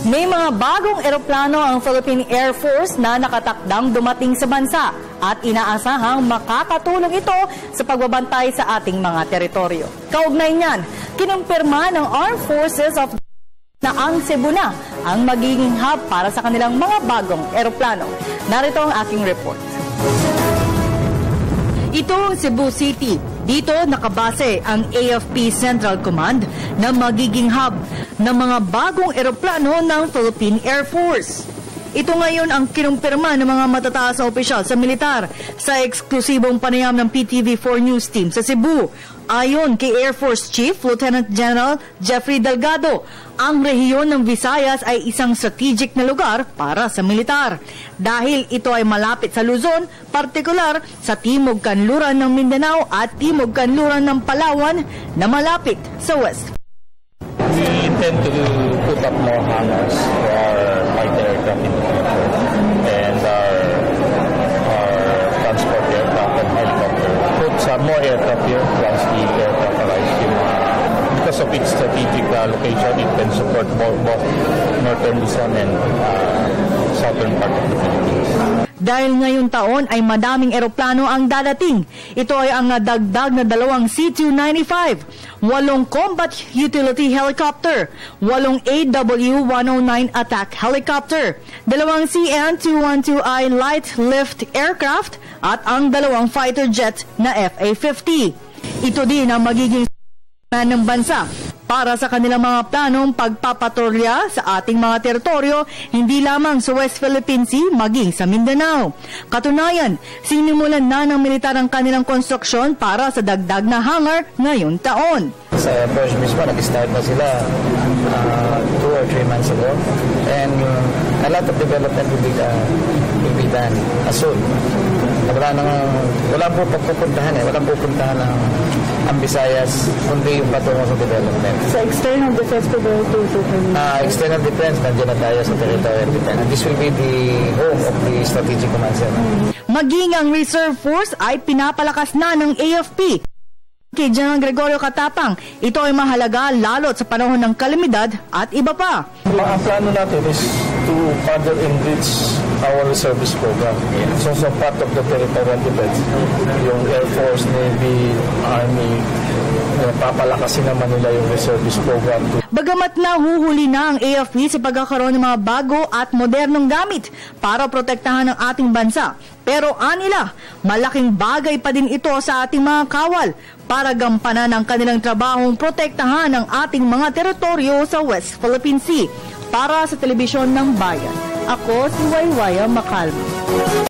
May mga bagong eroplano ang Philippine Air Force na nakatakdang dumating sa bansa at inaasahang makakatulong ito sa pagbabantay sa ating mga teritoryo. Kaugnay niyan, kinumpirma ng Armed Forces of na ang Cebu na ang magiging hub para sa kanilang mga bagong eroplano. Narito ang aking report. Ito ang Cebu City. Dito nakabase ang AFP Central Command na magiging hub ng mga bagong eroplano ng Philippine Air Force. Ito ngayon ang kinumpirma ng mga matataas na opisyal sa militar sa eksklusibong panayam ng PTV4 News Team sa Cebu. Ayon kay Air Force Chief Lieutenant General Jeffrey Delgado, ang rehiyon ng Visayas ay isang strategic na lugar para sa militar dahil ito ay malapit sa Luzon, partikular sa Timog Kanluran ng Mindanao at Timog Kanluran ng Palawan na malapit sa West. We intend to put up more hangars for our fighter aircraft in the future and our transport aircraft and helicopter. Put some more aircraft here once the aircraft arrives. Because of its strategic location, it can support both northern Luzon and southern part of the Philippines. Dahil ngayong taon ay madaming eroplano ang dadating. Ito ay ang dagdag na 2 C-295, 8 combat utility helicopter, 8 AW-109 attack helicopter, 2 CN-212I light lift aircraft at ang 2 fighter jet na FA-50. Ito din ang magiging ng bansa para sa kanilang mga planong pagpapatrolya sa ating mga teritoryo, hindi lamang sa West Philippine Sea, maging sa Mindanao. Katunayan, sinimulan na ng militar ang kanilang konstruksyon para sa dagdag na hangar ngayong taon. Sa Force mismo, nag-start na sila 2 or 3 months ago. And a lot of development will be done as soon. Wala po pupuntahan ang Visayas, kundi yung patungo sa development. Sa external defense po ba ito? External defense, nandiyan na tayo sa territorial defense. And this will be the home of the strategic command center. Maging ang Reserve Force ay pinapalakas na ng AFP. Kay General Gregorio Katapang, ito ay mahalaga lalo't sa panahon ng kalamidad at iba pa. Ang plano natin is to further enrich our reservist program. It's also part of the territorial defense. Yung Air Force, Navy, Army, papalakasin naman nila yung reservist program. Bagamat nahuhuli na ang AFP sa pagkakaroon ng mga bago at modernong gamit para protektahan ang ating bansa, pero anila, malaking bagay pa din ito sa ating mga kawal para gampanan ang kanilang trabahong protektahan ang ating mga teritoryo sa West Philippine Sea. Para sa Telebisyon ng Bayan, ako si Waywaya Macalma.